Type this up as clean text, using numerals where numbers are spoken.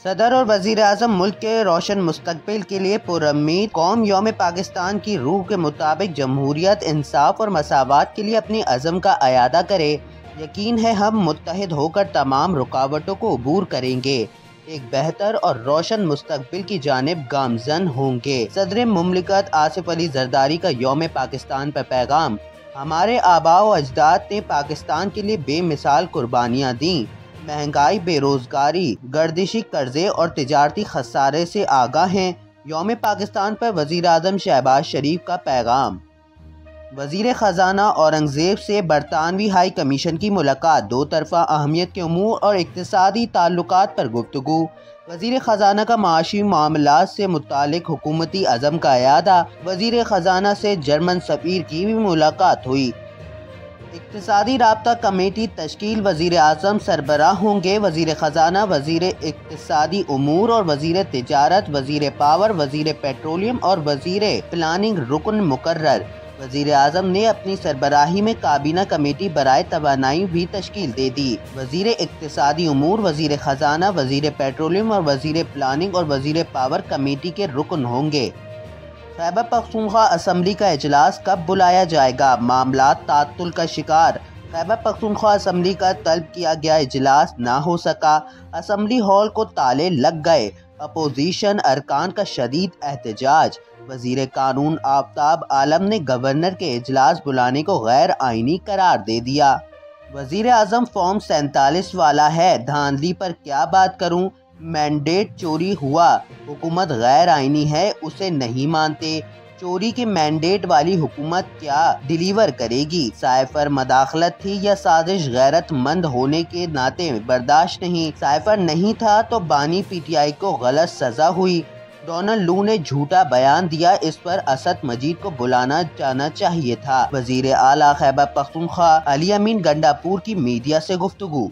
صدر اور وزیر اعظم ملک کے روشن مستقبل کے لیے پرامید قوم یوم پاکستان کی روح کے مطابق جمہوریت، انصاف اور مساوات کے لیے اپنی عزم کا اعادہ کرے۔ یقین ہے ہم متحد ہو کر تمام رکاوٹوں کو عبور کریں گے، ایک بہتر اور روشن مستقبل کی جانب گامزن ہوں گے۔ صدر مملکت آصف علی زرداری کا یوم پاکستان پر پیغام: ہمارے آباء و اجداد نے پاکستان کے لیے بے مثال قربانیاں دیں۔ مہنگائی، بے روزگاری، گردشی قرضے اور تجارتی خسارے سے آگاہ ہیں۔ یوم پاکستان پر وزیر اعظم شہباز شریف کا پیغام۔ وزیر خزانہ اورنگزیب سے برطانوی ہائی کمیشن کی ملاقات، دو طرفہ اہمیت کے امور اور اقتصادی تعلقات پر گفتگو۔ وزیر خزانہ کا معاشی معاملات سے متعلق حکومتی عزم کا اعادہ۔ وزیر خزانہ سے جرمن سفیر کی بھی ملاقات ہوئی۔ اقتصادی رابطہ کمیٹی تشکیل، وزیر اعظم سربراہ ہوں گے۔ وزیر خزانہ، وزیر اقتصادی امور اور وزیر تجارت، وزیر پاور، وزیر پیٹرولیم اور وزیر پلاننگ رکن مقرر۔ وزیر اعظم نے اپنی سربراہی میں کابینہ کمیٹی برائے توانائی بھی تشکیل دے دی۔ وزیر اقتصادی امور، وزیر خزانہ، وزیر پیٹرولیم اور وزیر پلاننگ اور وزیر پاور کمیٹی کے رکن ہوں گے۔ خیبر پختونخوا اسمبلی کا اجلاس کب بلایا جائے گا؟ معاملات تعطل کا شکار۔ خیبر پختونخوا اسمبلی کا طلب کیا گیا اجلاس نہ ہو سکا۔ اسمبلی ہال کو تالے لگ گئے۔ اپوزیشن ارکان کا شدید احتجاج۔ وزیر قانون آفتاب عالم نے گورنر کے اجلاس بلانے کو غیر آئینی قرار دے دیا۔ وزیر اعظم فارم 47 والا ہے، دھاندلی پر کیا بات کروں؟ مینڈیٹ چوری ہوا، حکومت غیر آئینی ہے، اسے نہیں مانتے۔ چوری کے مینڈیٹ والی حکومت کیا ڈیلیور کرے گی؟ سائفر مداخلت تھی یا سازش؟ غیرت مند ہونے کے ناطے برداشت نہیں۔ سائفر نہیں تھا تو بانی پی ٹی آئی کو غلط سزا ہوئی۔ ڈونلڈ لو نے جھوٹا بیان دیا، اس پر اسد مجید کو بلانا جانا چاہیے تھا۔ وزیر اعلیٰ خیبر پختونخوا علی امین گنڈا پور کی میڈیا سے گفتگو۔